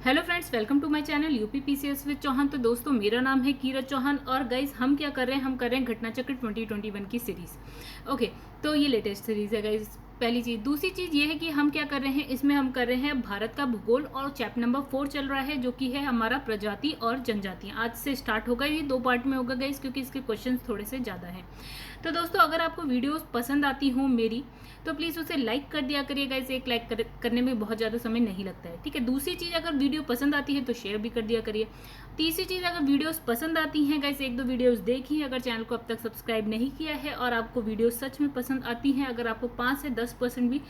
Hello friends, welcome to my channel UP PCS with Chauhan. तो दोस्तों, मेरा नाम है कीरत चौहान और गाइस हम क्या कर रहे हैं, हम कर रहे हैं घटना चक्र 2021 की सीरीज। ओके, तो ये लेटेस्ट सीरीज है गाइस, पहली चीज़। दूसरी चीज़ ये है कि हम क्या कर रहे हैं, इसमें हम कर रहे हैं भारत का भूगोल और चैप्टर नंबर 4 चल रहा है, जो कि है हमारा प्रजाति और जनजातियाँ। आज से स्टार्ट होगा, ये 2 पार्ट में होगा गाइस, क्योंकि इसके क्वेश्चन थोड़े से ज़्यादा हैं। तो दोस्तों, अगर आपको वीडियोस पसंद आती हो मेरी, तो प्लीज़ उसे लाइक कर दिया करिए गाइस। एक लाइक करने में बहुत ज़्यादा समय नहीं लगता है, ठीक है। दूसरी चीज़, अगर वीडियो पसंद आती है तो शेयर भी कर दिया करिए। तीसरी चीज़, अगर वीडियोस पसंद आती हैं गाइस, 1-2 वीडियोस देखिए। अगर चैनल को अब तक सब्सक्राइब नहीं किया है और आपको वीडियो सच में पसंद आती हैं, अगर आपको 5 से 10% भी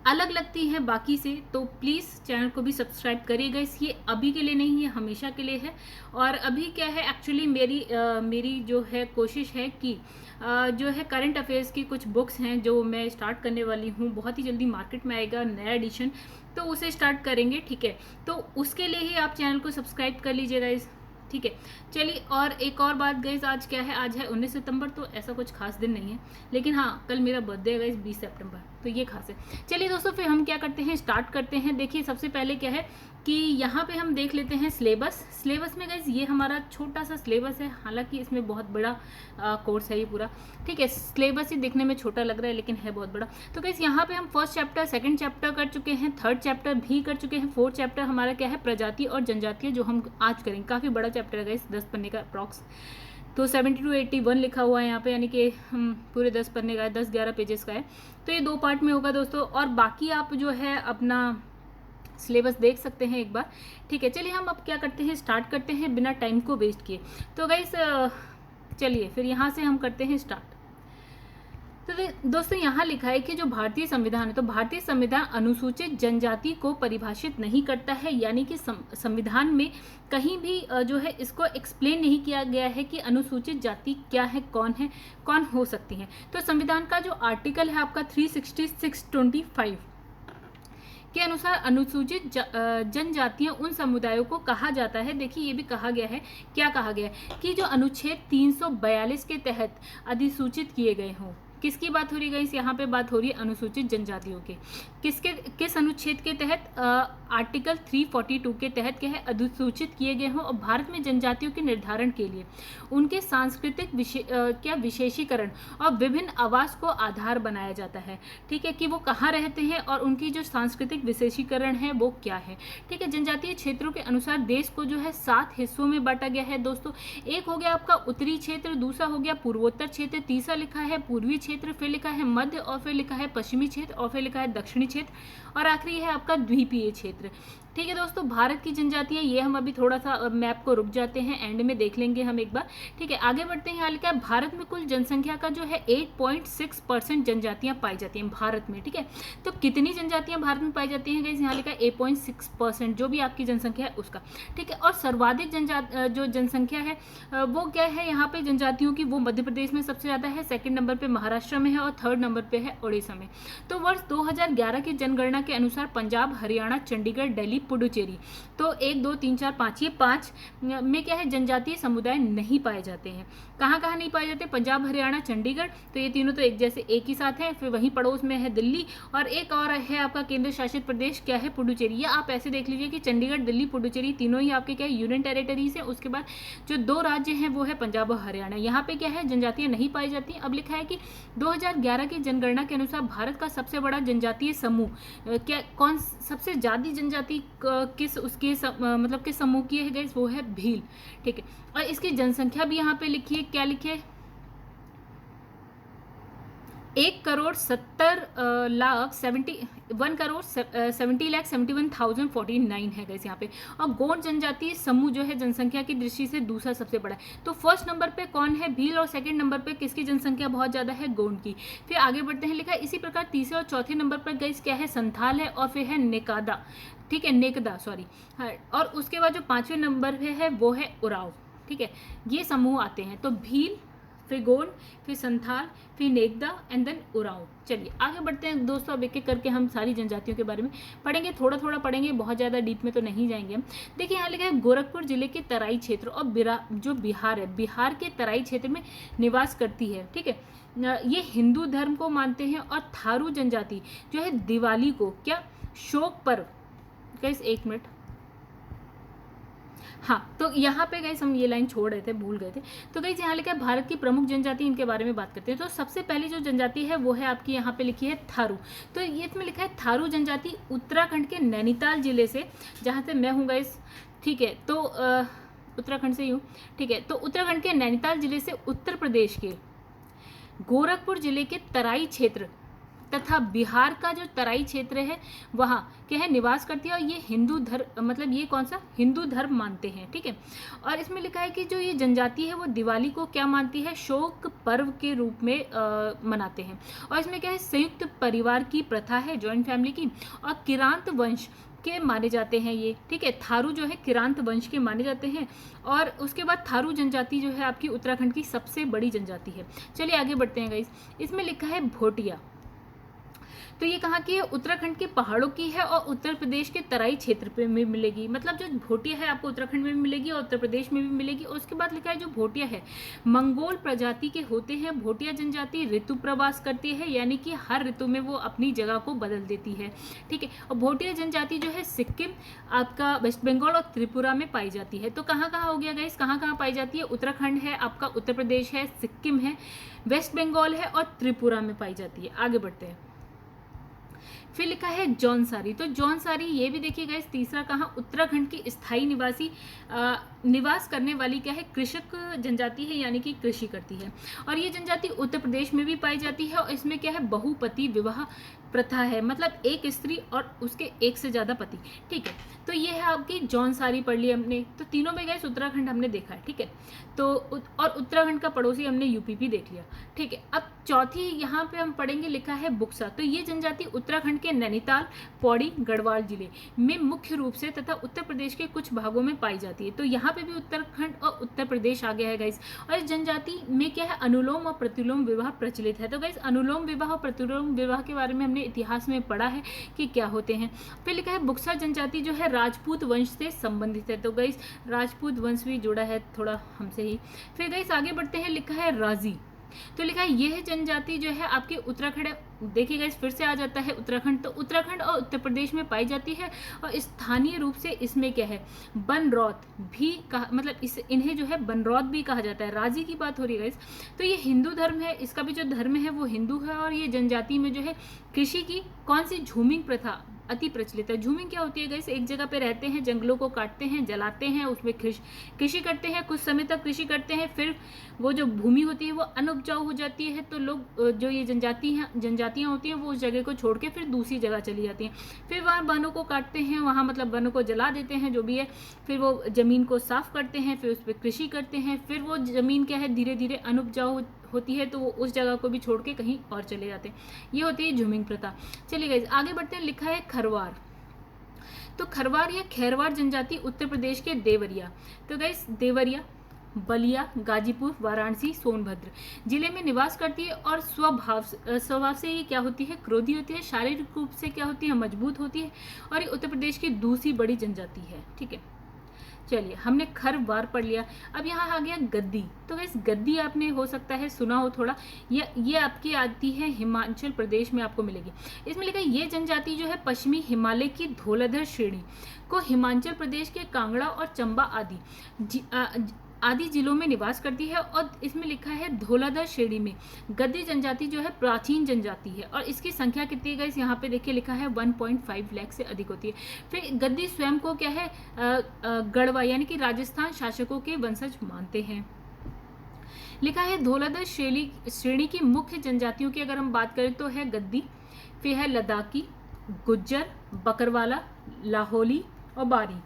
अलग लगती है बाकी से, तो प्लीज़ चैनल को भी सब्सक्राइब करिएगा। ये अभी के लिए नहीं है, हमेशा के लिए है। और अभी क्या है, एक्चुअली मेरी जो है कोशिश है कि जो है करंट अफेयर्स की कुछ बुक्स हैं जो मैं स्टार्ट करने वाली हूँ। बहुत ही जल्दी मार्केट में आएगा नया एडिशन, तो उसे स्टार्ट करेंगे, ठीक है। तो उसके लिए ही आप चैनल को सब्सक्राइब कर लीजिएगा इस, ठीक है। चलिए, और एक और बात गाइस, आज क्या है, आज है 19 सितंबर, तो ऐसा कुछ खास दिन नहीं है, लेकिन हाँ, कल मेरा बर्थडे है गाइस, 20 सितंबर, तो ये खास है। चलिए दोस्तों, फिर हम क्या करते हैं, स्टार्ट करते हैं। देखिए, सबसे पहले क्या है कि यहाँ पे हम देख लेते हैं सिलेबस में गाइस, ये हमारा छोटा सा सिलेबस है, हालांकि इसमें बहुत बड़ा कोर्स है ये पूरा, ठीक है। सिलेबस ही देखने में छोटा लग रहा है, लेकिन है बहुत बड़ा। तो गाइस, यहाँ पे हम फर्स्ट चैप्टर, सेकंड चैप्टर कर चुके हैं, थर्ड चैप्टर भी कर चुके हैं, फोर्थ चैप्टर हमारा क्या है, प्रजाति और जनजातीय, जो हम आज करेंगे। काफ़ी बड़ा चैप्टर है गाइस, 10 पन्ने का अप्रॉक्स। तो 70 to 81 लिखा हुआ है यहाँ पे, यानी कि पूरे 10 पन्ने का है, 10-11 पेजेस का है। तो ये 2 पार्ट में होगा दोस्तों, और बाकी आप जो है अपना सिलेबस देख सकते हैं एक बार, ठीक है। चलिए, हम अब क्या करते हैं, स्टार्ट करते हैं बिना टाइम को वेस्ट किए। तो गाइस चलिए फिर यहाँ से हम करते हैं स्टार्ट। तो दोस्तों, यहाँ लिखा है कि जो भारतीय संविधान है, तो भारतीय संविधान अनुसूचित जनजाति को परिभाषित नहीं करता है, यानी कि संविधान में कहीं भी जो है इसको एक्सप्लेन नहीं किया गया है कि अनुसूचित जाति क्या है, कौन हो सकती है। तो संविधान का जो आर्टिकल है आपका 366(25) के अनुसार अनुसूचित जनजातियां उन समुदायों को कहा जाता है। देखिए, ये भी कहा गया है, क्या कहा गया है कि जो अनुच्छेद 342 के तहत अधिसूचित किए गए हों। किसकी बात हो रही है, यहाँ पे बात हो रही है अनुसूचित जनजातियों के। किस अनुच्छेद के तहत, आर्टिकल 342 के तहत क्या है, अधिसूचित किए गए हों, और भारत में जनजातियों के निर्धारण के लिए उनके सांस्कृतिक विशेषीकरण और विभिन्न आवास को आधार बनाया जाता है, ठीक है, कि वो कहाँ रहते हैं और उनकी जो सांस्कृतिक विशेषीकरण है वो क्या है, ठीक है। जनजातीय क्षेत्रों के अनुसार देश को जो है 7 हिस्सों में बांटा गया है दोस्तों। एक हो गया आपका उत्तरी क्षेत्र, दूसरा हो गया पूर्वोत्तर क्षेत्र, तीसरा लिखा है पूर्वी क्षेत्र, फिर लिखा है मध्य, और फिर लिखा है पश्चिमी क्षेत्र, और फिर लिखा है दक्षिणी क्षेत्र, और आखिरी है आपका द्वीपीय क्षेत्र, ठीक है दोस्तों। भारत की जनजातियां, ये हम अभी थोड़ा सा मैप को रुक जाते हैं, एंड में देख लेंगे हम एक बार, ठीक है। आगे बढ़ते हैं। यहाँ लिखा है भारत में कुल जनसंख्या का जो है 8.6% जनजातियां पाई जाती हैं भारत में, ठीक है। तो कितनी जनजातियां भारत में पाई जाती हैं गाइस, यहाँ लिखा है 8.6%, जो भी आपकी जनसंख्या है उसका, ठीक है। और सर्वाधिक जो जनसंख्या है वो क्या है यहाँ पे जनजातियों की, वो मध्य प्रदेश में सबसे ज़्यादा है, सेकेंड नंबर पर महाराष्ट्र में है, और थर्ड नंबर पर है उड़ीसा में। तो वर्ष 2011 की जनगणना के अनुसार पंजाब, हरियाणा, चंडीगढ़, दिल्ली, पुडुचेरी, तो 1, 2, 3, 4, 5, ये 5 में क्या है, जनजातीय समुदाय नहीं पाए जाते हैं। कहाँ कहाँ नहीं पाए जाते, पंजाब, हरियाणा, चंडीगढ़, तो ये तीनों तो एक जैसे एक ही साथ हैं। फिर वहीं पड़ोस में है दिल्ली, और एक और है आपका केंद्र शासित प्रदेश, क्या है, पुडुचेरी। या आप ऐसे देख लीजिए कि चंडीगढ़, दिल्ली, पुडुचेरी तीनों ही आपके क्या है, यूनियन टेरिटरीज है। उसके बाद जो 2 राज्य हैं वो है पंजाब और हरियाणा, यहाँ पे क्या है, जनजातियाँ नहीं पाई जाती। अब लिखा है कि 2011 की जनगणना के अनुसार भारत का सबसे बड़ा जनजातीय समूह क्या, कौन सबसे ज़्यादा जनजाति किस उसके मतलब किस समूह की है गाइस, वो है भील, ठीक है। और इसकी जनसंख्या भी यहाँ पे लिखी है, क्या लिखी है, 1,70,71,049 है गाइस यहाँ पे। और गोंड जनजातीय समूह जो है जनसंख्या की दृष्टि से दूसरा सबसे बड़ा है। तो फर्स्ट नंबर पे कौन है, भील, और सेकंड नंबर पे किसकी जनसंख्या बहुत ज़्यादा है, गोंड की। फिर आगे बढ़ते हैं, लिखा है इसी प्रकार तीसरे और चौथे नंबर पर गाइस क्या है, संथाल है, और फिर है नेकादा, ठीक है, नेकदा सॉरी, और उसके बाद जो 5वें नंबर पे है वो है उराव, ठीक है। ये समूह आते हैं, तो भील, फिर गोंड, फिर संथाल, फिर नेकदा, एंड देन उराव। चलिए आगे बढ़ते हैं दोस्तों, अब एक एक करके हम सारी जनजातियों के बारे में पढ़ेंगे, थोड़ा थोड़ा पढ़ेंगे, बहुत ज़्यादा डीप में तो नहीं जाएंगे हम। देखिए, यहाँ लिखा है गोरखपुर जिले के तराई क्षेत्र और जो बिहार है, बिहार के तराई क्षेत्र में निवास करती है, ठीक है। ये हिंदू धर्म को मानते हैं, और थारू जनजाति जो है दिवाली को क्या, शोक पर्व, गाइस एक मिनट, हाँ, तो यहाँ पे गाइस हम ये लाइन छोड़ रहे थे, भूल गए थे। तो गाइस यहाँ लिखा है भारत की प्रमुख जनजाति, इनके बारे में बात करते हैं। तो सबसे पहली जो जनजाति है वो है आपकी यहाँ पे लिखी है थारू। तो ये इसमें लिखा है थारू जनजाति उत्तराखंड के नैनीताल जिले से, जहाँ से मैं हूँ गाइस, ठीक है। तो उत्तराखंड से ही हूँ, ठीक है। तो उत्तराखंड के नैनीताल जिले से उत्तर प्रदेश के गोरखपुर जिले के तराई क्षेत्र तथा बिहार का जो तराई क्षेत्र है वहाँ क्या है निवास करती है, और ये हिंदू धर्म, मतलब ये कौन सा हिंदू धर्म मानते हैं, ठीक है। और इसमें लिखा है कि जो ये जनजाति है वो दिवाली को क्या मानती है, शोक पर्व के रूप में मनाते हैं। और इसमें क्या है संयुक्त परिवार की प्रथा है, जॉइंट फैमिली की, और किरांत वंश के माने जाते हैं ये, ठीक है। थारू जो है किरांत वंश के माने जाते हैं। और उसके बाद थारू जनजाति जो है आपकी उत्तराखंड की सबसे बड़ी जनजाति है। चलिए आगे बढ़ते हैं गाइस। इसमें लिखा है भोटिया। तो ये कहाँ की है, उत्तराखंड के पहाड़ों की है और उत्तर प्रदेश के तराई क्षेत्र पे में मिलेगी। मतलब जो भोटिया है आपको उत्तराखंड में भी मिलेगी और उत्तर प्रदेश में भी मिलेगी। और उसके बाद लिखा है जो भोटिया है मंगोल प्रजाति के होते हैं। भोटिया जनजाति ऋतु प्रवास करती है, यानी कि हर ऋतु में वो अपनी जगह को बदल देती है, ठीक है। और भोटिया जनजाति जो है सिक्किम, आपका वेस्ट बंगाल और त्रिपुरा में पाई जाती है। तो कहाँ कहाँ हो गया गाइस, कहाँ कहाँ पाई जाती है, उत्तराखंड है, आपका उत्तर प्रदेश है, सिक्किम है, वेस्ट बंगाल है और त्रिपुरा में पाई जाती है। आगे बढ़ते हैं। फिर लिखा है जौनसारी। तो जौनसारी ये भी देखिएगा इस तीसरा कहाँ, उत्तराखंड की स्थायी निवासी निवास करने वाली क्या है कृषक जनजाति है, यानी कि कृषि करती है। और ये जनजाति उत्तर प्रदेश में भी पाई जाती है। और इसमें क्या है बहुपति विवाह प्रथा है, मतलब एक स्त्री और उसके एक से ज़्यादा पति, ठीक है। तो ये है आपकी जौनसारी पढ़ ली हमने। तो तीनों में गए उत्तराखंड हमने देखा है, ठीक है। तो और उत्तराखंड का पड़ोसी हमने यूपी भी देख लिया, ठीक है। अब चौथी यहाँ पे हम पढ़ेंगे, लिखा है बुक्सा। तो ये जनजाति उत्तराखंड के नैनीताल, पौड़ी, गढ़वाल जिले में मुख्य रूप से तथा उत्तर प्रदेश के कुछ भागों में पाई जाती है। तो यहाँ पे भी उत्तराखंड और उत्तर प्रदेश आ गया है गाइस। और इस जनजाति में क्या है अनुलोम और प्रतिलोम विवाह प्रचलित है। तो गाइस अनुलोम विवाह और प्रतिलोम विवाह के बारे में हमने इतिहास में पढ़ा है कि क्या होते हैं। फिर लिखा है बुक्सा जनजाति जो है राजपूत वंश से संबंधित है। तो गाइस राजपूत वंश भी जुड़ा है थोड़ा हमसे ही। फिर गाइस आगे बढ़ते हैं, लिखा है राजी। तो लिखा है यह जनजाति जो है आपके उत्तराखंड, देखिएगा इस फिर से आ जाता है उत्तराखंड। तो उत्तराखंड और उत्तर प्रदेश में पाई जाती है। और स्थानीय रूप से इसमें क्या है बनरौत भी कहा, मतलब इस इन्हें जो है बनरौत भी कहा जाता है। राजी की बात हो रही है गाइस। तो ये हिंदू धर्म है, इसका भी जो धर्म है वो हिंदू है। और ये जनजाति में जो है कृषि की कौन सी झूमिंग प्रथा अति प्रचलित है। झूमिंग क्या होती है गाइस, एक जगह पे रहते हैं, जंगलों को काटते हैं, जलाते हैं, उसमें कृषि करते हैं, कुछ समय तक कृषि करते हैं, फिर वो जो भूमि होती है वो अनउपजाऊ हो जाती है। तो लोग जो ये जनजातियाँ होती हैं वो उस जगह को छोड़ के फिर दूसरी जगह चली जाती हैं। फिर वहाँ वनों को काटते हैं, वहाँ मतलब वनों को जला देते हैं जो भी है। फिर वो ज़मीन को साफ करते हैं, फिर उस पर कृषि करते हैं। फिर वो ज़मीन क्या है धीरे धीरे अनउपजाऊ होती है, तो वो उस जगह को भी छोड़ के कहीं और चले जाते हैं। ये होती है झूमिंग प्रथा। चलिए गाइस आगे बढ़ते हैं, लिखा है खरवार। तो खरवार या खैरवार जनजाति उत्तर प्रदेश के देवरिया। तो गाइस देवरिया, बलिया, गाजीपुर, वाराणसी, सोनभद्र जिले में निवास करती है। और स्वभाव से ये क्या होती है क्रोधी होती है, शारीरिक रूप से क्या होती है मजबूत होती है। और ये उत्तर प्रदेश की दूसरी बड़ी जनजाति है, ठीक है। चलिए हमने खरवार पढ़ लिया। अब यहाँ आ गया गद्दी। तो इस गद्दी आपने हो सकता है सुना हो थोड़ा, ये आपकी आती है हिमाचल प्रदेश में आपको मिलेगी। इसमें लिखा है ये जनजाति जो है पश्चिमी हिमालय की धौलाधर श्रेणी को हिमाचल प्रदेश के कांगड़ा और चंबा आदि जिलों में निवास करती है। और इसमें लिखा है धौलाधर श्रेणी में गद्दी जनजाति जो है प्राचीन जनजाति है। और इसकी संख्या कितनी है गाइस, यहाँ पे देखिए लिखा है 1.5 लाख से अधिक होती है। फिर गद्दी स्वयं को क्या है गढ़वा यानी कि राजस्थान शासकों के वंशज मानते हैं। लिखा है धौलाधर श्रेणी की मुख्य जनजातियों की अगर हम बात करें तो है गद्दी, फिर है लद्दाखी, गुज्जर, बकरवाला, लाहौली और बारी।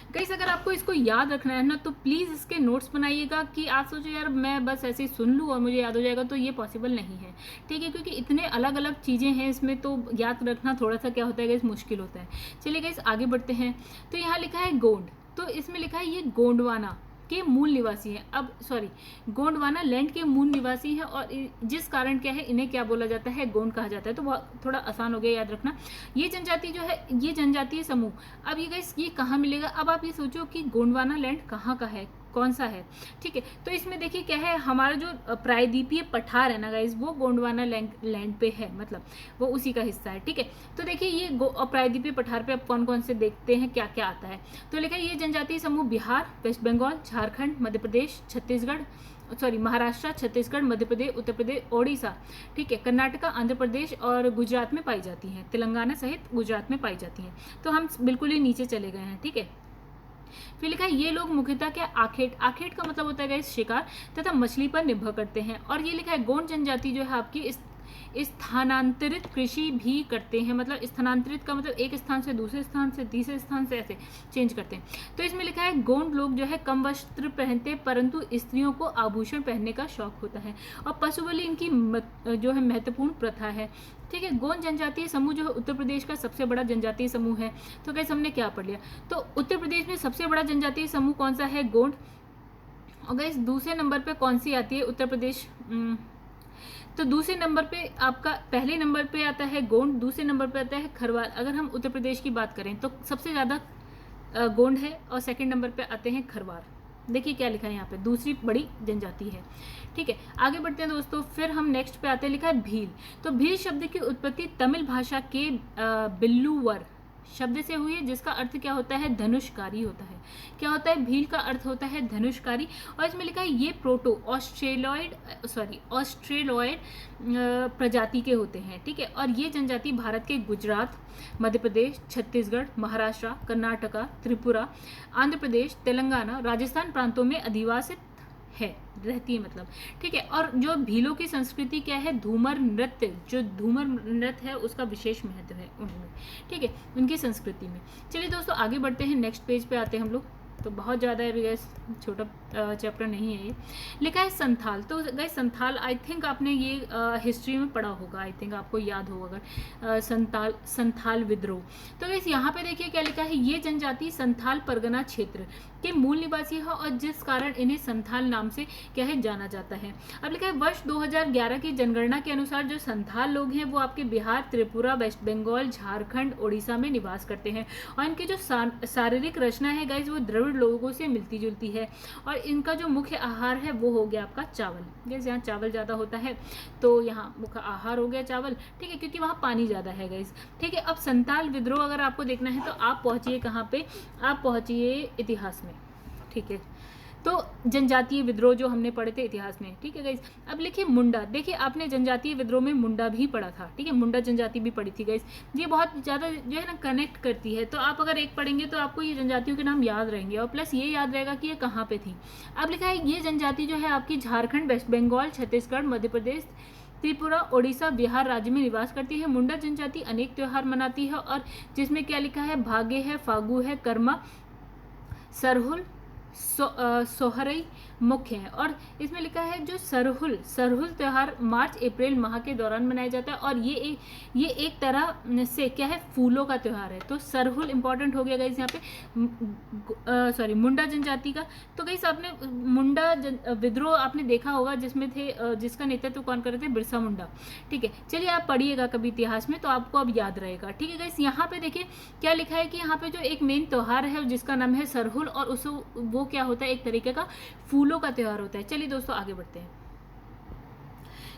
गाइस अगर आपको इसको याद रखना है ना तो प्लीज़ इसके नोट्स बनाइएगा। कि आप सोचो यार मैं बस ऐसे ही सुन लूँ और मुझे याद हो जाएगा, तो ये पॉसिबल नहीं है, ठीक है। क्योंकि इतने अलग अलग चीज़ें हैं इसमें, तो याद रखना थोड़ा सा क्या होता है गाइस मुश्किल होता है। चलिए गाइस आगे बढ़ते हैं। तो यहाँ लिखा है गोंड। तो इसमें लिखा है ये गोंडवाना के मूल निवासी हैं। अब सॉरी गोंडवाना लैंड के मूल निवासी हैं। और जिस कारण क्या है इन्हें क्या बोला जाता है गोंड कहा जाता है। तो बहुत थोड़ा आसान हो गया याद रखना। ये जनजाति जो है ये जनजातीय समूह, अब ये गाइस ये कहाँ मिलेगा। अब आप ये सोचो कि गोंडवाना लैंड कहाँ का है, कौन सा है, ठीक है। तो इसमें देखिए क्या है, हमारा जो प्रायद्वीपीय पठार है ना गाइज, वो गोंडवाना लैंड पे है, मतलब वो उसी का हिस्सा है, ठीक है। तो देखिए ये प्रायद्वीपीय पठार पे अब कौन कौन से देखते हैं क्या क्या आता है। तो लिखा है ये जनजातीय समूह बिहार, वेस्ट बंगाल, झारखंड, मध्य प्रदेश, महाराष्ट्र, छत्तीसगढ़, मध्य प्रदेश, उत्तर प्रदेश, ओडिशा, ठीक है, कर्नाटका, आंध्र प्रदेश और गुजरात में पाई जाती हैं, तेलंगाना सहित गुजरात में पाई जाती हैं। तो हम बिल्कुल ही नीचे चले गए हैं, ठीक है। फिर लिखा है ये लोग मुख्यतः क्या आखेट का मतलब होता है शिकार तथा मछली पर निर्भर करते हैं। और ये लिखा है गोंड जनजाति जो है आपकी स्थानांतरित कृषि भी करते हैं, मतलब स्थानांतरित का मतलब एक स्थान से दूसरे स्थान से तीसरे स्थान से ऐसे चेंज करते हैं। तो इसमें लिखा है गोंड लोग जो है कम वस्त्र पहनते हैं, परंतु स्त्रियों को आभूषण पहनने का शौक होता है, और पशु बलि इनकी जो है महत्वपूर्ण प्रथा है, ठीक है। गोंड जनजातीय समूह जो है उत्तर प्रदेश का सबसे बड़ा जनजातीय समूह है। तो कैसे हमने क्या पढ़ लिया, तो उत्तर प्रदेश में सबसे बड़ा जनजातीय समूह कौन सा है, गोंड। और गाइस दूसरे नंबर पे कौन सी आती है, उत्तर प्रदेश। तो दूसरे नंबर पे आपका, पहले नंबर पे आता है गोंड, दूसरे नंबर पे आता है खरवार। अगर हम उत्तर प्रदेश की बात करें तो सबसे ज़्यादा गोंड है, और सेकंड नंबर पे आते हैं खरवार। देखिए क्या लिखा है यहाँ पे, दूसरी बड़ी जनजाति है, ठीक है। आगे बढ़ते हैं दोस्तों, फिर हम नेक्स्ट पे आते हैं, लिखा है भील। तो भील शब्द की उत्पत्ति तमिल भाषा के बिल्लुवर शब्द से हुई है, जिसका अर्थ क्या होता है, धनुषकारी होता है। क्या होता है, भील का अर्थ होता है धनुषकारी। और इसमें लिखा है ये प्रोटो ऑस्ट्रेलॉयड प्रजाति के होते हैं, ठीक है। और ये जनजाति भारत के गुजरात, मध्य प्रदेश, छत्तीसगढ़, महाराष्ट्र, कर्नाटका, त्रिपुरा, आंध्र प्रदेश, तेलंगाना, राजस्थान प्रांतों में अधिवासित रहती है, मतलब, ठीक है। और जो भीलों की संस्कृति क्या है, धूमर नृत्य, जो धूमर नृत्य है उसका विशेष महत्व है उनमें, ठीक है, उनकी संस्कृति में। चलिए दोस्तों आगे बढ़ते हैं, नेक्स्ट पेज पे आते हैं हम लोग। तो बहुत ज़्यादा है गैस, छोटा चैप्टर नहीं है ये। लिखा है संथाल। तो गैस संथाल आई थिंक आपने ये हिस्ट्री में पढ़ा होगा, आई थिंक आपको याद होगा अगर संथाल विद्रोह। तो गैस यहाँ पे देखिए क्या लिखा है, ये जनजाति संथाल परगना क्षेत्र के मूल निवासी है, और जिस कारण इन्हें संथाल नाम से क्या है जाना जाता है। अब लिखा है वर्ष 2011 की जनगणना के अनुसार जो संथाल लोग हैं वो आपके बिहार, त्रिपुरा, वेस्ट बंगाल, झारखंड, ओडिशा में निवास करते हैं, और इनकी जो शारीरिक रचना है गाइज वो द्रविड़ लोगों से मिलती जुलती है। और इनका जो मुख्य आहार है वो हो गया आपका चावल। गैस यहाँ चावल ज़्यादा होता है तो यहाँ मुख्य आहार हो गया चावल, ठीक है, क्योंकि वहाँ पानी ज़्यादा है गाइज, ठीक है। अब संथाल विद्रोह अगर आपको देखना है तो आप पहुँचिए कहाँ पे, आप पहुँचिए इतिहास में, ठीक है। तो जनजातीय विद्रोह जो हमने पढ़े थे इतिहास में, ठीक है गाइज। अब लिखिए मुंडा। देखिए आपने जनजातीय विद्रोह में मुंडा भी पढ़ा था, ठीक है, मुंडा जनजाति भी पढ़ी थी गाइज। ये बहुत ज़्यादा जो है ना कनेक्ट करती है, तो आप अगर एक पढ़ेंगे तो आपको ये जनजातियों के नाम याद रहेंगे, और प्लस ये याद रहेगा कि ये कहाँ पे थी। अब लिखा है ये जनजाति जो है आपकी झारखंड, वेस्ट बंगाल, छत्तीसगढ़, मध्य प्रदेश, त्रिपुरा, ओडिशा, बिहार राज्य में निवास करती है। मुंडा जनजाति अनेक त्यौहार मनाती है, और जिसमें क्या लिखा है, भागे है, फागु है, कर्मा, सरहुल, सोहरई मुख्य है। और इसमें लिखा है जो सरहुल त्यौहार मार्च अप्रैल माह के दौरान मनाया जाता है, और ये एक तरह से क्या है, फूलों का त्यौहार है। तो सरहुल इंपॉर्टेंट हो गया गाइस यहाँ पे, मुंडा जनजाति का। तो गाइस आपने मुंडा विद्रोह आपने देखा होगा, जिसमें थे जिसका नेतृत्व कौन कर रहे थे, बिरसा मुंडा, ठीक है। चलिए आप पढ़िएगा कभी इतिहास में तो आपको अब याद रहेगा, ठीक है गाइस। यहाँ पे देखिए क्या लिखा है कि यहाँ पे जो एक मेन त्यौहार है जिसका नाम है सरहुल, और उस वो क्या होता है, एक तरीके का फूलों का त्यौहार होता है। चलिए दोस्तों आगे बढ़ते हैं।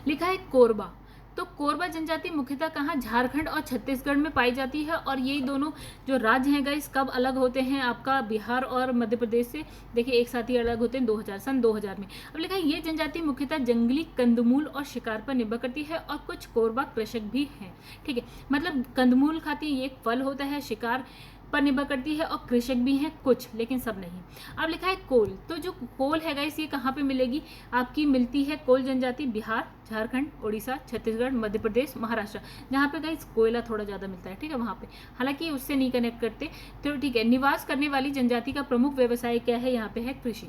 लिखा है कोरबा। तो कोरबा जनजाति मुख्यतः कहाँ, झारखंड और छत्तीसगढ़ में पाई जाती है, और ये दोनों जो राज्य हैं गाइस कब अलग होते हैं, आपका बिहार और मध्य प्रदेश से देखिए एक साथ ही अलग होते हैं सन 2000 में। अब लिखा है ये जनजाति मुख्यतः जंगली कंदमूल और शिकार पर निर्भर करती है, और कुछ कोरबा कृषक भी हैं, ठीक है, मतलब कंदमूल खाती है, ये एक फल होता है, शिकार पर निर्भर करती है, और कृषक भी हैं कुछ, लेकिन सब नहीं। अब लिखा है कोल। तो जो कोल है गाइस ये कहाँ पे मिलेगी, आपकी मिलती है कोल जनजाति बिहार, झारखंड, उड़ीसा, छत्तीसगढ़, मध्य प्रदेश, महाराष्ट्र, जहाँ पे गाइस कोयला थोड़ा ज़्यादा मिलता है, ठीक है, वहाँ पे, हालांकि उससे नहीं कनेक्ट करते, तो ठीक है। निवास करने वाली जनजाति का प्रमुख व्यवसाय क्या है, यहाँ पे है कृषि।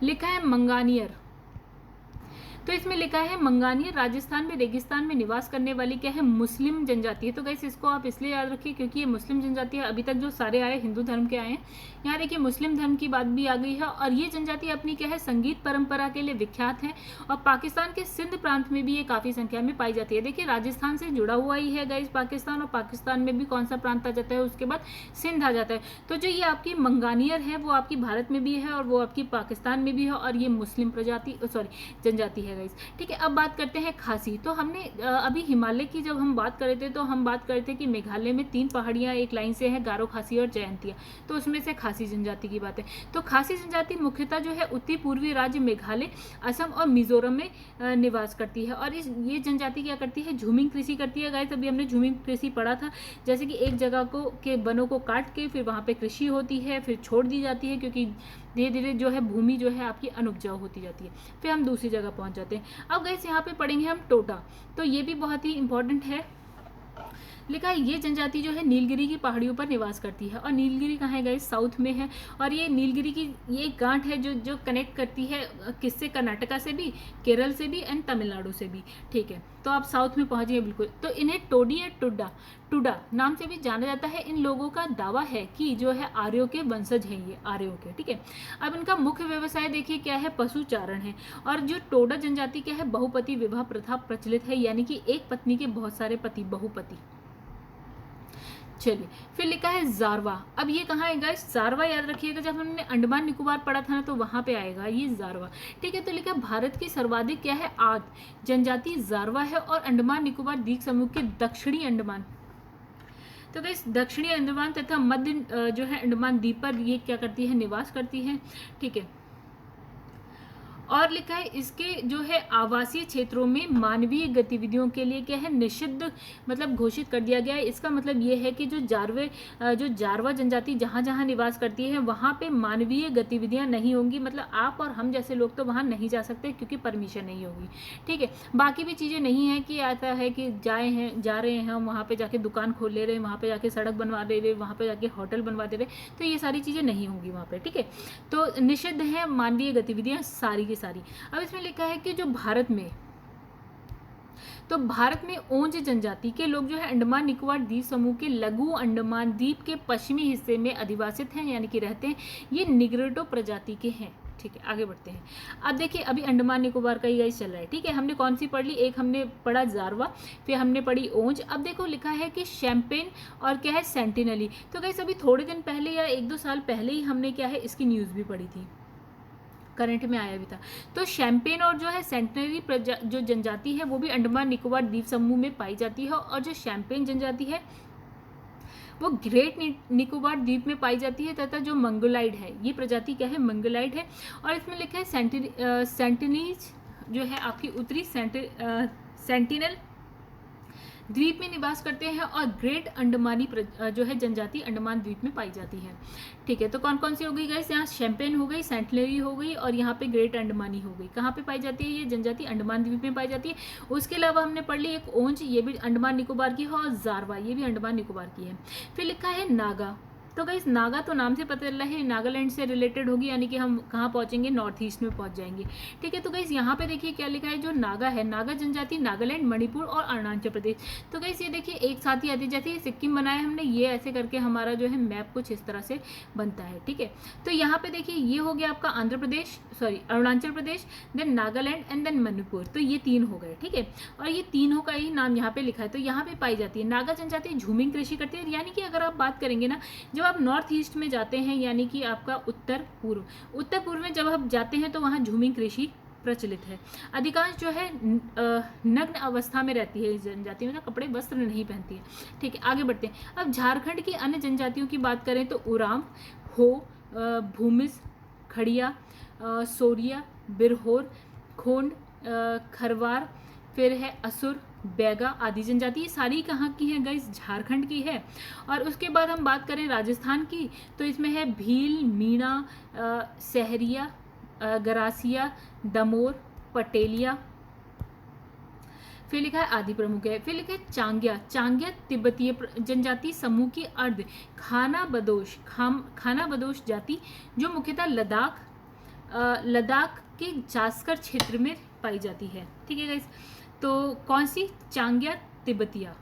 लिखा है मंगानियर। तो इसमें लिखा है मंगानियर राजस्थान में रेगिस्तान में निवास करने वाली क्या है, मुस्लिम जनजाति है। तो गाइस इसको आप इसलिए याद रखिए क्योंकि ये मुस्लिम जनजाति है। अभी तक जो सारे आए हिंदू धर्म के आए हैं, यहाँ देखिए मुस्लिम धर्म की बात भी आ गई है। और ये जनजाति अपनी क्या है, संगीत परंपरा के लिए विख्यात है और पाकिस्तान के सिंध प्रांत में भी ये काफ़ी संख्या में पाई जाती है। देखिए राजस्थान से जुड़ा हुआ ही है गाइस पाकिस्तान, और पाकिस्तान में भी कौन सा प्रांत आ जाता है, उसके बाद सिंध आ जाता है। तो जो ये आपकी मंगानियर है वो आपकी भारत में भी है और वो आपकी पाकिस्तान में भी है, और ये मुस्लिम जनजाति है गाइस। ठीक है, अब बात करते हैं खासी। तो हमने अभी हिमालय की जब हम बात कर रहे थे तो हम बात कर रहे थे कि मेघालय में 3 पहाड़ियाँ एक लाइन से है, गारो, खासी और जयंतिया। तो उसमें से खासी जनजाति की बात है। तो खासी जनजाति मुख्यतः जो है उत्तरी पूर्वी राज्य मेघालय, असम और मिजोरम में निवास करती है। और ये जनजाति क्या करती है, झूमिंग कृषि करती है गाइस। अभी हमने झूमिंग कृषि पढ़ा था, जैसे कि एक जगह के वनों को काट के फिर वहाँ पे कृषि होती है, फिर छोड़ दी जाती है क्योंकि धीरे धीरे जो है भूमि जो है आपकी अनुपजाऊ होती जाती है, फिर हम दूसरी जगह पहुँच जाते हैं। अब गाइस यहाँ पे पढ़ेंगे हम टोटा। तो ये भी बहुत ही इंपॉर्टेंट है। लिखा है ये जनजाति जो है नीलगिरी की पहाड़ियों पर निवास करती है। और नीलगिरी कहाँ है गाइस, साउथ में है। और ये नीलगिरी की ये गांठ है जो कनेक्ट करती है किससे, कर्नाटका से भी, केरल से भी एंड तमिलनाडु से भी। ठीक है, तो आप साउथ में पहुंच गए बिल्कुल। तो इन्हें टोडी या टुडा नाम से भी जाना जाता है। इन लोगों का दावा है कि जो है आर्यों के वंशज हैं, ये आर्यों के। ठीक है, अब इनका मुख्य व्यवसाय देखिए क्या है, पशुचारण है। और जो टोडा जनजाति क्या है, बहुपति विवाह प्रथा प्रचलित है, यानी कि एक पत्नी के बहुत सारे पति, बहुपति। चलिए, फिर लिखा है जारवा। अब ये कहाँ है गाइस, जारवा याद रखिएगा, जब हमने अंडमान निकोबार पढ़ा था ना तो वहाँ पे आएगा ये जारवा। ठीक है, तो लिखा है भारत की सर्वाधिक क्या है, आद जनजाति जारवा है और अंडमान निकोबार द्वीप समूह के दक्षिणी अंडमान, तो गाइस दक्षिणी अंडमान तथा मध्य जो है अंडमान द्वीप पर ये क्या करती है, निवास करती है। ठीक है, और लिखा है इसके जो है आवासीय क्षेत्रों में मानवीय गतिविधियों के लिए क्या है, निषिद्ध मतलब घोषित कर दिया गया है। इसका मतलब ये है कि जो जारवा जनजाति जहाँ जहाँ निवास करती है वहाँ पे मानवीय गतिविधियाँ नहीं होंगी। मतलब आप और हम जैसे लोग तो वहाँ नहीं जा सकते क्योंकि परमिशन नहीं होगी। ठीक है, बाकी भी चीज़ें नहीं है कि ऐसा है कि जा रहे हैं हम वहाँ पे जाके दुकान खोल ले रहे हैं, वहाँ पे जाके सड़क बनवा दे रहे, वहाँ पे जाके होटल बनवा दे रहे, तो ये सारी चीज़ें नहीं होंगी वहाँ पे। ठीक है, तो निषिद्ध है मानवीय गतिविधियाँ सारी की सारी। अब इसमें लिखा है कि जो भारत में ओंज जनजाति के लोग जो है अंडमान निकोबार द्वीप समूह के लघु अंडमान द्वीप के पश्चिमी हिस्से में अधिवासित हैं, यानी कि रहते हैं। ये निग्रोटो प्रजाति के हैं। ठीक है, आगे बढ़ते हैं। अब देखिए अभी अंडमान निकोबार का ही गाइस चल रहा है। ठीक है, हमने कौन सी पढ़ ली, एक हमने पढ़ा जारवा, फिर हमने पढ़ी ओंज। अब देखो लिखा है कि शैम्पेन और क्या है, सेंटिनली। तो गाइस अभी थोड़े दिन पहले या 1-2 साल पहले ही हमने क्या है, इसकी न्यूज़ भी पढ़ी थी, करंट में आया भी था। तो शैम्पेन और जो है सेंटिनरी जो जनजाति है वो भी अंडमान निकोबार द्वीप समूह में पाई जाती है। और जो शैम्पेन जनजाति है वो ग्रेट निकोबार द्वीप में पाई जाती है, तथा जो मंगोलाइड है, ये प्रजाति क्या है, मंगोलाइड है। और इसमें लिखा है सेंटिनीज जो है आपकी उत्तरी सेंटिनल द्वीप में निवास करते हैं और ग्रेट अंडमानी जो है जनजाति अंडमान द्वीप में पाई जाती है। ठीक है, तो कौन कौन सी हो गई गाइस, यहाँ शैम्पेन हो गई, सेंटिनरी हो गई और यहाँ पे ग्रेट अंडमानी हो गई। कहाँ पे पाई जाती है ये जनजाति, अंडमान द्वीप में पाई जाती है। उसके अलावा हमने पढ़ ली एक ओंज, ये भी अंडमान निकोबार की है, और जारवा ये भी अंडमान निकोबार की है। फिर लिखा है नागा। तो गाइस नागा तो नाम से पता चल रहा है नागालैंड से रिलेटेड होगी, यानी कि हम कहाँ पहुँचेंगे, नॉर्थ ईस्ट में पहुँच जाएंगे। ठीक है, तो गाइस यहाँ पे देखिए क्या लिखा है, जो नागा है, नागा जनजाति नागालैंड, मणिपुर और अरुणाचल प्रदेश। तो गाइस ये देखिए एक साथ ही आती, जैसे सिक्किम बनाया हमने, ये ऐसे करके हमारा जो है मैप कुछ इस तरह से बनता है। ठीक है, तो यहाँ पे देखिए ये हो गया आपका Arunachal Pradesh, then Nagaland and then Manipur. तो ये 3 हो गए। ठीक है, और ये तीनों का ही नाम यहाँ पे लिखा है। तो यहाँ पे पाई जाती है नागा जनजाति, झूमिंग कृषि करती है। यानी कि अगर आप बात करेंगे ना, जब आप नॉर्थ ईस्ट में जाते हैं, यानी कि आपका उत्तर पूर्व में जब आप जाते हैं तो वहाँ झूमिंग कृषि प्रचलित है। अधिकांश जो है नग्न अवस्था में रहती है इस जनजाति में, कपड़े वस्त्र नहीं पहनती है। ठीक है, आगे बढ़ते हैं। अब झारखंड की अन्य जनजातियों की बात करें तो उरांव, हो, भूमिज, खड़िया, सोरिया, बिरहोर, खोंड, खरवार, फिर है असुर, बैगा आदि जनजाति। ये सारी कहाँ की है गाइस, झारखंड की है। और उसके बाद हम बात करें राजस्थान की, तो इसमें है भील, मीणा, सहरिया, गरासिया, दमोर, पटेलिया, फिर लिखा है आदि प्रमुख है। फिर लिखा है चांग्या तिब्बतीय जनजाति समूह की अर्ध खानाबदोश जाति, जो मुख्यतः लद्दाख के जास्कर क्षेत्र में पाई जाती है। ठीक है गाइस, तो कौन सी? चांग्या तिब्बतिया।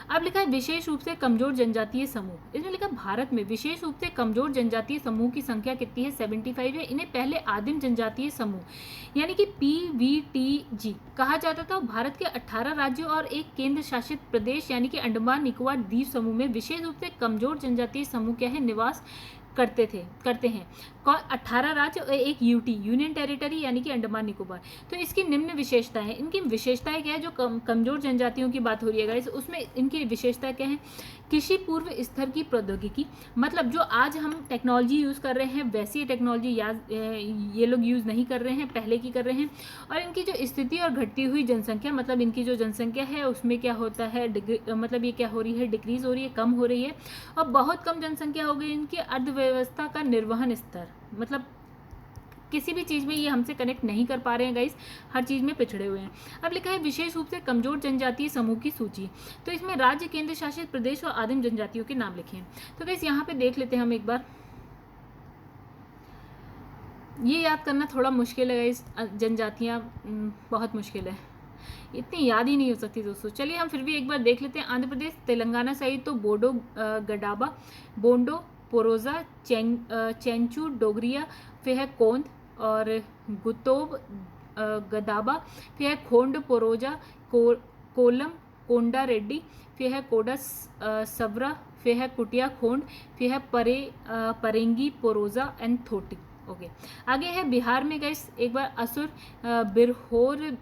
अब लिखा है विशेष रूप से कमजोर जनजातीय समूह। इसमें लिखा भारत में विशेष रूप से कमजोर जनजातीय समूह की संख्या कितनी है? 75 है। इन्हें पहले आदिम जनजातीय समूह यानी कि PVTG कहा जाता था। भारत के 18 राज्यों और एक केंद्र शासित प्रदेश यानी कि अंडमान निकोबार द्वीप समूह में विशेष रूप से कमजोर जनजातीय समूह क्या है? निवास करते हैं। 18 राज्य और एक यूटी यूनियन टेरिटरी यानी कि अंडमान निकोबार। तो इसकी निम्न विशेषताएं हैं। इनकी विशेषताएं क्या है? जो कमजोर जनजातियों की बात हो रही है गाइस, उसमें इनकी विशेषता क्या है? कृषि पूर्व स्तर की प्रौद्योगिकी, मतलब जो आज हम टेक्नोलॉजी यूज़ कर रहे हैं वैसी टेक्नोलॉजी ये लोग यूज़ नहीं कर रहे हैं, पहले की कर रहे हैं। और इनकी जो स्थिति और घटती हुई जनसंख्या, मतलब इनकी जो जनसंख्या है उसमें क्या होता है, मतलब ये क्या हो रही है? डिक्रीज हो रही है, कम हो रही है। और बहुत कम जनसंख्या हो गई इनकी। अर्थव्यवस्था का निर्वहन स्तर, मतलब किसी भी चीज़ में ये हमसे कनेक्ट नहीं कर पा रहे हैं गाइस, हर चीज़ में पिछड़े हुए हैं। अब लिखा है विशेष रूप से कमजोर जनजातीय समूह की सूची। तो इसमें राज्य, केंद्र शासित प्रदेश और आदिम जनजातियों के नाम लिखे हैं। तो गाइस यहाँ पे देख लेते हैं हम एक बार। ये याद करना थोड़ा मुश्किल है गाइस, जनजातियाँ बहुत मुश्किल है, इतनी याद ही नहीं हो सकती दोस्तों। चलिए हम फिर भी एक बार देख लेते हैं। आंध्र प्रदेश, तेलंगाना साइड तो बोडो गडाबा, बोंडो, पोरोजा, चेंचू, डोगरिया, फिर है कोंद और गुतोब गदाबा, फिर है खोंड पोरोजा, कोलम, कोंडा रेड्डी, फिर है कोडा सवरा, फिर है कुटिया खोंड, फिर है परेंगी पोरोजा एंड थोटी। ओके, आगे है बिहार में गाइस एक बार असुर, बिरहोर,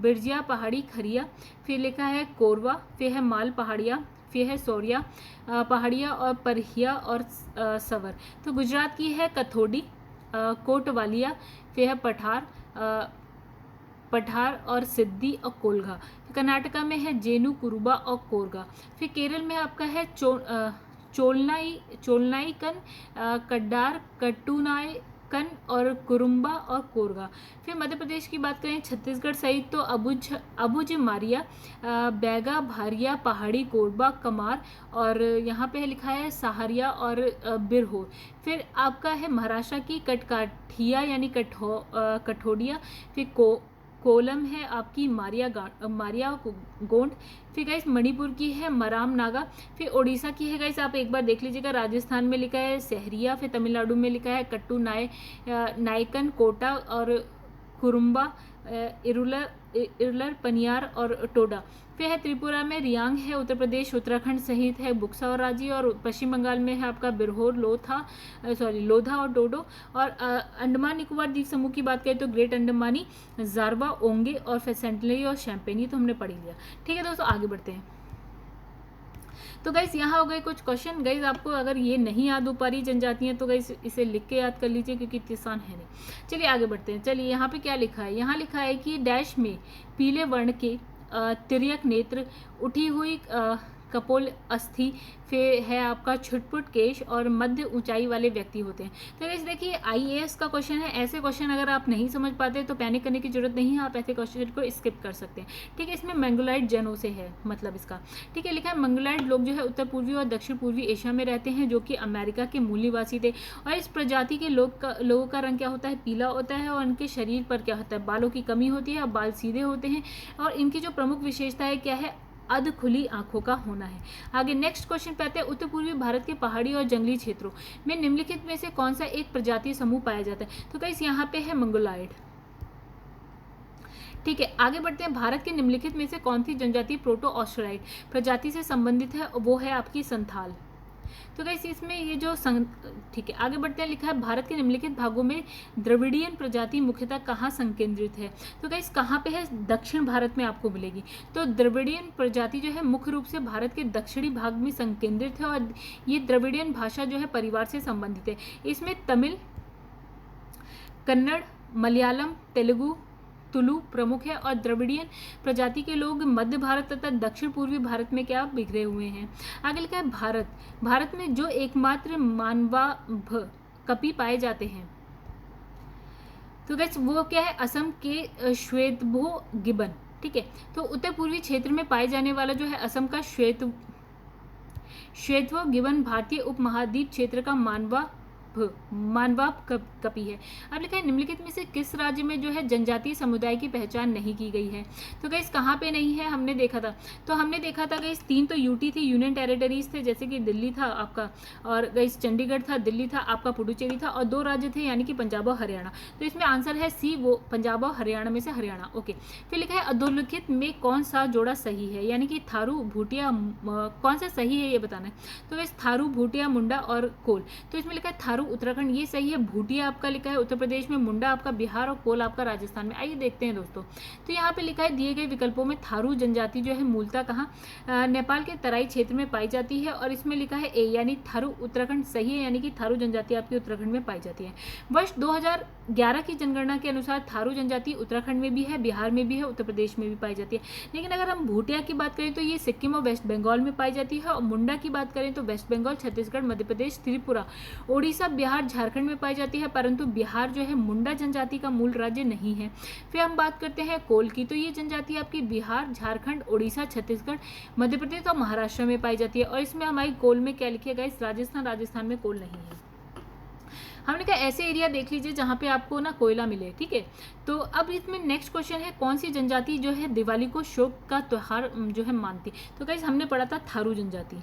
बिरजिया पहाड़ी खरिया, फिर लिखा है कोरवा, फिर है माल पहाड़िया, फिर है सोरिया पहाड़िया और परहिया और सवर। तो गुजरात की है कथोडी, कोटवालिया, फिर है पठार और सिद्धि और कोलघा। कर्नाटका में है जेनु, कुरुबा और कोरगा। फिर केरल में आपका है चोलनाईकन, कड्डार, कट्टुनायकन और कुरुम्बा और कोरगा। फिर मध्य प्रदेश की बात करें, छत्तीसगढ़ सहित तो अबुझ मारिया, बैगा, भारिया, पहाड़ी, कोरबा, कमार और यहाँ पे लिखा है सहारिया और बिरहोर। फिर आपका है महाराष्ट्र की कटकाठिया यानी कठोडिया, फिर कोलम है आपकी मारिया गोंड। फिर गाइस मणिपुर की है मराम नागा। फिर ओडिशा की है गाइस, आप एक बार देख लीजिएगा, राजस्थान में लिखा है सहरिया। फिर तमिलनाडु में लिखा है कट्टू नायकन, कोटा और कुरुम्बा, इरलर, पनियार और टोडा। फिर है त्रिपुरा में रियांग है। उत्तर प्रदेश, उत्तराखंड सहित है बुक्सा और राजी। और पश्चिम बंगाल में है आपका बिरहोर, लोधा और डोडो। और अंडमान निकोबार द्वीप समूह की बात करें तो ग्रेट अंडमानी, जारवा, ओंगे और सेंटिनरी और शैम्पेनी तो हमने पढ़ लिया। ठीक है दोस्तों, आगे बढ़ते हैं। तो गाइस यहाँ हो गए कुछ क्वेश्चन। गाइस आपको अगर ये नहीं याद हो पा रही जनजातियाँ तो गाइस इसे लिख के याद कर लीजिए क्योंकि इतनी आसान है नहीं। चलिए आगे बढ़ते हैं। चलिए यहाँ पे क्या लिखा है? यहाँ लिखा है कि डैश में पीले वर्ण के तिर्यक नेत्र, उठी हुई कपोल अस्थि, फिर है आपका छुटपुट केश और मध्य ऊंचाई वाले व्यक्ति होते हैं। तो गाइस देखिए IAS का क्वेश्चन है। ऐसे क्वेश्चन अगर आप नहीं समझ पाते तो पैनिक करने की जरूरत नहीं है, आप ऐसे क्वेश्चन को स्किप कर सकते हैं। ठीक है, इसमें मंगोलाइड जनों से है मतलब इसका। ठीक है, लिखा है मंगोलाइड लोग जो है उत्तर पूर्वी और दक्षिण पूर्वी एशिया में रहते हैं, जो कि अमेरिका के मूल निवासी थे। और इस प्रजाति के लोगों का रंग क्या होता है? पीला होता है। और इनके शरीर पर क्या होता है? बालों की कमी होती है, बाल सीधे होते हैं। और इनकी जो प्रमुख विशेषता है क्या है? अध खुली आंखों का होना है। आगे नेक्स्ट क्वेश्चन पे आते हैं। उत्तर पूर्वी भारत के पहाड़ी और जंगली क्षेत्रों में निम्नलिखित में से कौन सा एक प्रजातीय समूह पाया जाता है? तो गाइस यहाँ पे है मंगोलाइड। ठीक है, आगे बढ़ते हैं। भारत के निम्नलिखित में से कौन सी जनजाति प्रोटो ऑस्ट्रेलाइड प्रजाति से संबंधित है? वो है आपकी संथाल। तो गाइस इसमें ये जो ठीक है, आगे बढ़ते हैं। लिखा है भारत के निम्नलिखित भागों में द्रविडियन प्रजाति मुख्यतः कहाँ संकेंद्रित है? तो गाइस कहाँ पे है? दक्षिण भारत में आपको मिलेगी। तो द्रविडियन प्रजाति जो है मुख्य रूप से भारत के दक्षिणी भाग में संकेंद्रित है। और ये द्रविडियन भाषा जो है परिवार से संबंधित है। इसमें तमिल, कन्नड़, मलयालम, तेलुगु, तुलु प्रमुख है। और द्रविडियन प्रजाति के लोग मध्य भारत तथा दक्षिण पूर्वी भारत में क्या बिखरे हुए हैं। आगे लिखा है भारत में जो एकमात्र मानवाभ कपि पाए जाते हैं तो गाइस वो क्या है? असम के श्वेतभो गिबन। ठीक है, तो उत्तर पूर्वी क्षेत्र में पाए जाने वाला जो है असम का श्वेतभो गिबन भारतीय उपमहाद्वीप क्षेत्र का मानवा मानवाब कपी है। अब लिखा है निम्नलिखित में से किस राज्य में जो है जनजातीय समुदाय की पहचान नहीं की गई है। तो गाइस कहाँ पे नहीं है हमने देखा था, तो हमने देखा था गाइस 3 तो यूटी थी, यूनियन टेरिटरीज थे, जैसे कि दिल्ली था आपका, और गाइस चंडीगढ़ था, दिल्ली था आपका, पुडुचेरी था, और 2 राज्य थे यानी कि पंजाब और हरियाणा। तो इसमें आंसर है सी, वो पंजाब और हरियाणा में से हरियाणा। ओके, फिर लिखा है अधोलिखित में कौन सा जोड़ा सही है, यानी कि थारू भूटिया कौन सा सही है ये बताना है। तो गाइस थारू भूटिया मुंडा और कोल, तो इसमें लिखा है थारू उत्तराखंड ये सही है, भूटिया आपका लिखा है उत्तर प्रदेश में, मुंडा आपका बिहार और कोल आपका राजस्थान में। आइए देखते हैं दोस्तों, तो यहाँ पे लिखा है दिए गए विकल्पों में थारू जनजाति जो है मूलतः कहाँ, नेपाल के तराई क्षेत्र में पाई जाती है, और इसमें लिखा है ए यानी थारू उत्तराखंड सही है, यानी कि थारू जनजाति आपकी उत्तराखंड में पाई जाती है। वर्ष 2011 की जनगणना के अनुसार थारू जनजाति उत्तराखंड में भी है, बिहार में भी है, उत्तर प्रदेश में भी पाई जाती है। लेकिन अगर हम भूटिया की बात करें तो ये सिक्किम और वेस्ट बंगाल में पाई जाती है, और मुंडा की बात करें तो वेस्ट बंगाल, छत्तीसगढ़, मध्य प्रदेश, त्रिपुरा, ओडिशा, बिहार, झारखंड में पाई जाती है, परंतु बिहार जो है मुंडा जनजाति का मूल राज्य नहीं है। फिर हम बात करते हैं कोल की, तो ये जनजाति आपकी बिहार, झारखंड, ओडिशा, छत्तीसगढ़, मध्य प्रदेश और महाराष्ट्र में पाई जाती है। और इसमें हमारी कोल में क्या लिखिएगा, इस राजस्थान में कोल नहीं है। हमने कहा ऐसे एरिया देख लीजिए जहाँ पे आपको ना कोयला मिले, ठीक है। तो अब इसमें नेक्स्ट क्वेश्चन है कौन सी जनजाति जो है दिवाली को शोक का त्योहार जो है मानती। तो गाइस हमने पढ़ा था थारू जनजाति।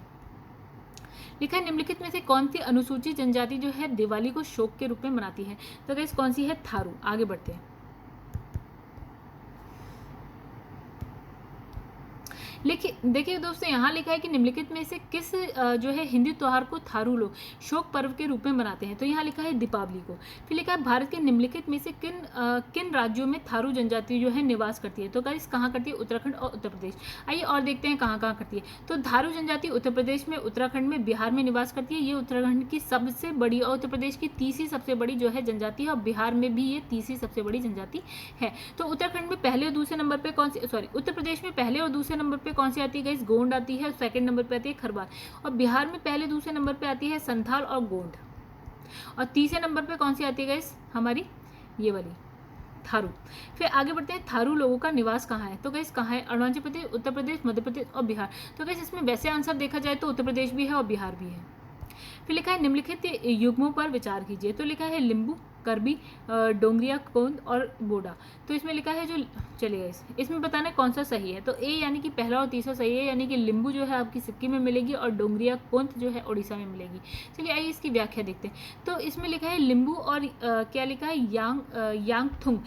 लिखा है निम्नलिखित में से कौन सी अनुसूचित जनजाति जो है दिवाली को शोक के रूप में मनाती है। तो गाइस कौन सी है, थारू। आगे बढ़ते हैं। देखिए दोस्तों यहाँ लिखा है कि निम्नलिखित में से किस जो है हिंदी त्योहार को थारू लोग शोक पर्व के रूप में मनाते हैं। तो यहाँ लिखा है दीपावली को। फिर लिखा है भारत के निम्नलिखित में से किन राज्यों में थारू जनजाति जो है निवास करती है। तो गाइस कहाँ करती है, उत्तराखंड और उत्तर प्रदेश। आइए और देखते हैं कहाँ कहाँ करती है। तो थारू जनजाति उत्तर प्रदेश में, उत्तराखंड में, बिहार में निवास करती है। ये उत्तराखंड की सबसे बड़ी और उत्तर प्रदेश की तीसरी सबसे बड़ी जो है जनजाति है, और बिहार में भी ये तीसरी सबसे बड़ी जनजाति है। तो उत्तराखंड में पहले और दूसरे नंबर पर कौन सी, सॉरी उत्तर प्रदेश में पहले और दूसरे नंबर पर कौन सी आती है गाइस, गोंड आती है। सेकंड नंबर पे आती है खरवार। और बिहार में पहले दूसरे नंबर पे आती है संथाल और गोंड। और तीसरे नंबर पे कौन सी आती है गाइस, हमारी ये वाली थारू। फिर आगे बढ़ते हैं, थारू लोगों का निवास कहाँ है। तो गाइस कहाँ है, अरुणाचल प्रदेश, उत्तर प्रदेश, मध्य प्रदेश और बिहार। तो गाइस इसमें वैसे आंसर देखा जाए तो उत्तर प्रदेश भी है और बिहार भी है। फिर लिखा है निम्नलिखित युग्मों पर विचार कीजिए। तो लिखा है लिंबू, करबी, डोंगरिया, कोंद और बोडा। तो इसमें लिखा है जो चलिए इसमें बताना कौन सा सही है। तो ए यानी कि पहला और तीसरा सही है, यानी कि लिंबू जो है आपकी सिक्किम में मिलेगी और डोंगरिया कोंद जो है उड़ीसा में मिलेगी। चलिए आइए इसकी व्याख्या देखते हैं। तो इसमें लिखा है लिंबू और क्या लिखा है, यांगथुंग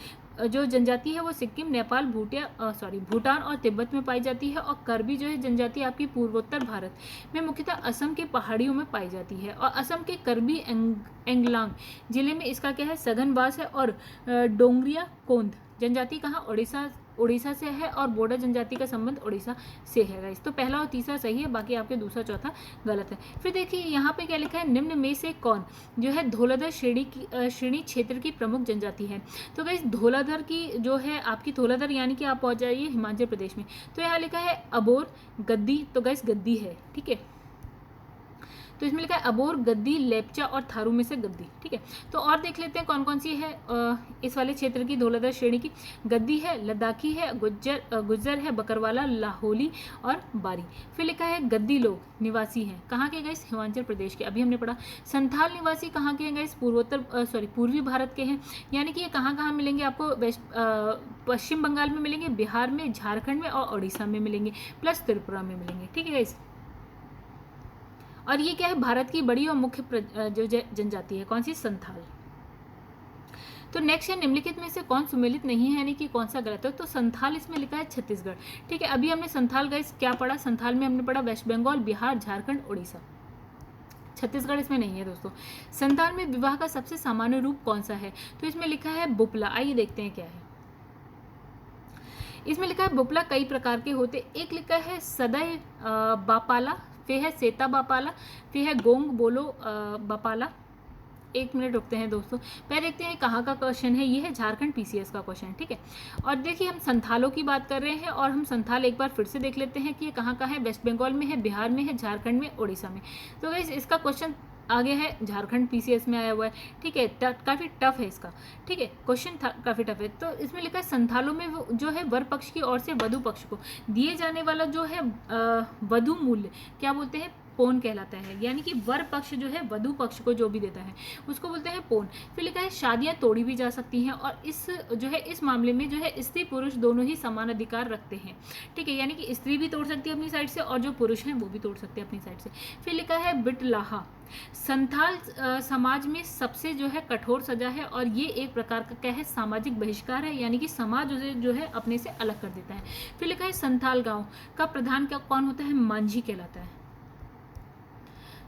जो जनजाति है वो सिक्किम, नेपाल, भूटान और तिब्बत में पाई जाती है। और करबी जो है जनजाति आपकी पूर्वोत्तर भारत में मुख्यतः असम के पहाड़ियों में पाई जाती है। और असम के करबी एंगलांग जिले में इसका क्या है, सघन वास है। और डोंगरिया कोंद जनजाति कहाँ, उड़ीसा से है। और बोडा जनजाति का संबंध उड़ीसा से है गाइस। तो पहला और तीसरा सही है, बाकी आपके दूसरा चौथा गलत है। फिर देखिए यहाँ पे क्या लिखा है, निम्न में से कौन जो है धौलाधर श्रेणी क्षेत्र की प्रमुख जनजाति है। तो गाइस धौलाधर की जो है आपकी धौलाधर यानी कि आप पहुंच जाइए हिमाचल प्रदेश में। तो यहाँ लिखा है अबोर, गद्दी। तो गाइस गद्दी है, ठीक है। तो इसमें लिखा है अबोर, गद्दी, लेपचा और थारू में से गद्दी, ठीक है। तो और देख लेते हैं कौन कौन सी है इस वाले क्षेत्र की धौलाधर श्रेणी की। गद्दी है, लद्दाखी है, गुज्जर है, बकरवाला, लाहौली और बारी। फिर लिखा है गद्दी लोग निवासी हैं कहाँ के गाइस, हिमाचल प्रदेश के, अभी हमने पढ़ा। संथाल निवासी कहाँ के हैं गाइस, पूर्वी भारत के हैं। यानी कि ये कहाँ मिलेंगे आपको, पश्चिम बंगाल में मिलेंगे, बिहार में, झारखंड में और उड़ीसा में मिलेंगे, प्लस त्रिपुरा में मिलेंगे, ठीक है गाइस। और ये क्या है, भारत की बड़ी और मुख्य जो जनजाति है, कौन सी, संथाल। तो नेक्स्ट है निम्नलिखित में से कौन सुमेलित नहीं है, यानी कि कौन सा गलत है। तो संथाल इसमें लिखा है छत्तीसगढ़, ठीक है। अभी हमने संथाल गाइस क्या पढ़ा, संथाल में हमने पढ़ा वेस्ट बंगाल, बिहार, झारखंड, उड़ीसा। छत्तीसगढ़ इसमें नहीं है दोस्तों। संथाल में विवाह का सबसे सामान्य रूप कौन सा है। तो इसमें लिखा है बुपला। आइए देखते हैं क्या है। इसमें लिखा है बुपला कई प्रकार के होते। एक लिखा है सदै बापाला, फिर है सेता बापाला, फिर है गोंग बोलो बापाला। एक मिनट रुकते हैं दोस्तों, पहले देखते हैं कहाँ का क्वेश्चन है। ये है झारखंड पीसीएस का क्वेश्चन, ठीक है। और देखिए हम संथालों की बात कर रहे हैं, और हम संथाल एक बार फिर से देख लेते हैं कि ये कहाँ का है। वेस्ट बंगाल में है, बिहार में है, झारखंड में, उड़ीसा में। तो गाइस इसका क्वेश्चन आगे है, झारखंड पीसीएस में आया हुआ है, ठीक है। काफ़ी टफ है इसका, ठीक है, क्वेश्चन काफ़ी टफ है। तो इसमें लिखा है संथालों में जो है वर पक्ष की ओर से वधु पक्ष को दिए जाने वाला जो है वधु मूल्य क्या बोलते हैं, पौन कहलाता है, यानी कि वर पक्ष जो है वधु पक्ष को जो भी देता है उसको बोलते हैं पौन। फिर लिखा है शादियां तोड़ी भी जा सकती हैं और इस जो है इस मामले में जो है स्त्री पुरुष दोनों ही समान अधिकार रखते हैं, ठीक है, यानी कि स्त्री भी तोड़ सकती है अपनी साइड से और जो पुरुष हैं वो भी तोड़ सकते हैं अपनी साइड से। फिर लिखा है बिटलाहा, संथाल समाज में सबसे जो है कठोर सजा है और ये एक प्रकार का क्या है, सामाजिक बहिष्कार है, यानी कि समाज उसे जो है अपने से अलग कर देता है। फिर लिखा है संथाल गांव का प्रधान क्या कौन होता है, मांझी कहलाता है।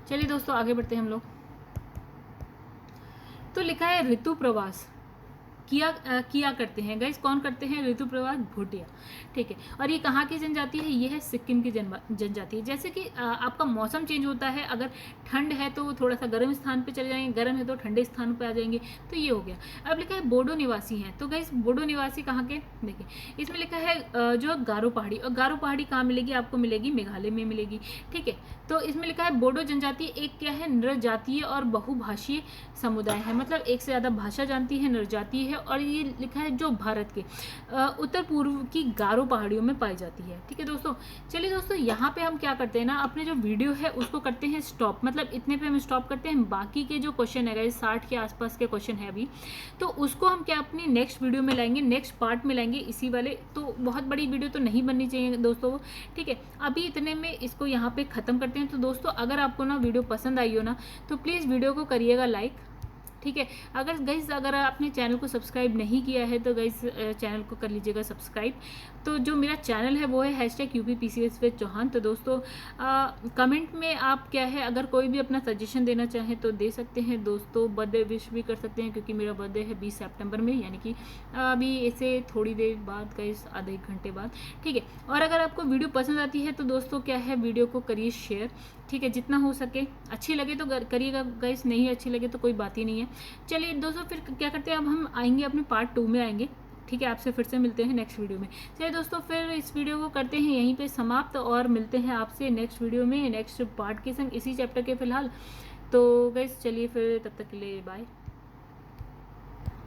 चलिए दोस्तों आगे बढ़ते हैं हम लोग। तो लिखा है ऋतु प्रवास किया करते हैं गाइस, कौन करते हैं, ऋतु प्रवास भूटिया, ठीक है। और ये कहाँ की जनजाति है, ये है सिक्किम की जनजाति है। जैसे कि आपका मौसम चेंज होता है, अगर ठंड है तो थोड़ा सा गर्म स्थान पे चले जाएंगे, गर्म है तो ठंडे स्थान पे आ जाएंगे, तो ये हो गया। अब लिखा है बोडो निवासी हैं, तो गाइस बोडो निवासी कहाँ के, देखिए इसमें लिखा है जो गारो पहाड़ी, और गारो पहाड़ी कहाँ मिलेगी, आपको मिलेगी मेघालय में मिलेगी, ठीक है। तो इसमें लिखा है बोडो जनजाति एक क्या है, नृजातीय और बहुभाषीय समुदाय है, मतलब एक से ज़्यादा भाषा जानती है, नृजातीय है, और ये लिखा है जो भारत के उत्तर पूर्व की गारो पहाड़ियों में पाई जाती है, ठीक है दोस्तों। चलिए दोस्तों यहाँ पे हम क्या करते हैं ना, अपने जो वीडियो है उसको करते हैं स्टॉप, मतलब इतने पे हम स्टॉप करते हैं। बाकी के जो क्वेश्चन है गाइस 60 के आसपास के क्वेश्चन है अभी, तो उसको हम क्या अपनी नेक्स्ट वीडियो में लाएंगे, नेक्स्ट पार्ट में लाएंगे इसी वाले। तो बहुत बड़ी वीडियो तो नहीं बननी चाहिए दोस्तों, ठीक है। अभी इतने में इसको यहाँ पे ख़त्म करते हैं। तो दोस्तों अगर आपको ना वीडियो पसंद आई हो ना तो प्लीज़ वीडियो को करिएगा लाइक, ठीक है। अगर आपने चैनल को सब्सक्राइब नहीं किया है तो गाइस चैनल को कर लीजिएगा सब्सक्राइब। तो जो मेरा चैनल है वो है #UPPCS विद चौहान। तो दोस्तों कमेंट में आप क्या है, अगर कोई भी अपना सजेशन देना चाहें तो दे सकते हैं दोस्तों। बर्थडे विश भी कर सकते हैं क्योंकि मेरा बर्थडे है 20 सितंबर में, यानी कि अभी ऐसे थोड़ी देर बाद गाइस, आधे एक घंटे बाद, ठीक है। और अगर आपको वीडियो पसंद आती है तो दोस्तों क्या है, वीडियो को करिए शेयर, ठीक है, जितना हो सके। अच्छी लगे तो करिएगा गाइस, नहीं अच्छी लगे तो कोई बात ही नहीं है। चलिए दोस्तों फिर क्या करते हैं, अब हम आएंगे अपने पार्ट 2 में आएंगे, ठीक है। आपसे फिर से मिलते हैं नेक्स्ट वीडियो में। चलिए दोस्तों फिर इस वीडियो को करते हैं यहीं पे समाप्त और मिलते हैं आपसे नेक्स्ट वीडियो में नेक्स्ट पार्ट के संग, इसी चैप्टर के फिलहाल। तो गाइस चलिए फिर तब तक के लिए बाय।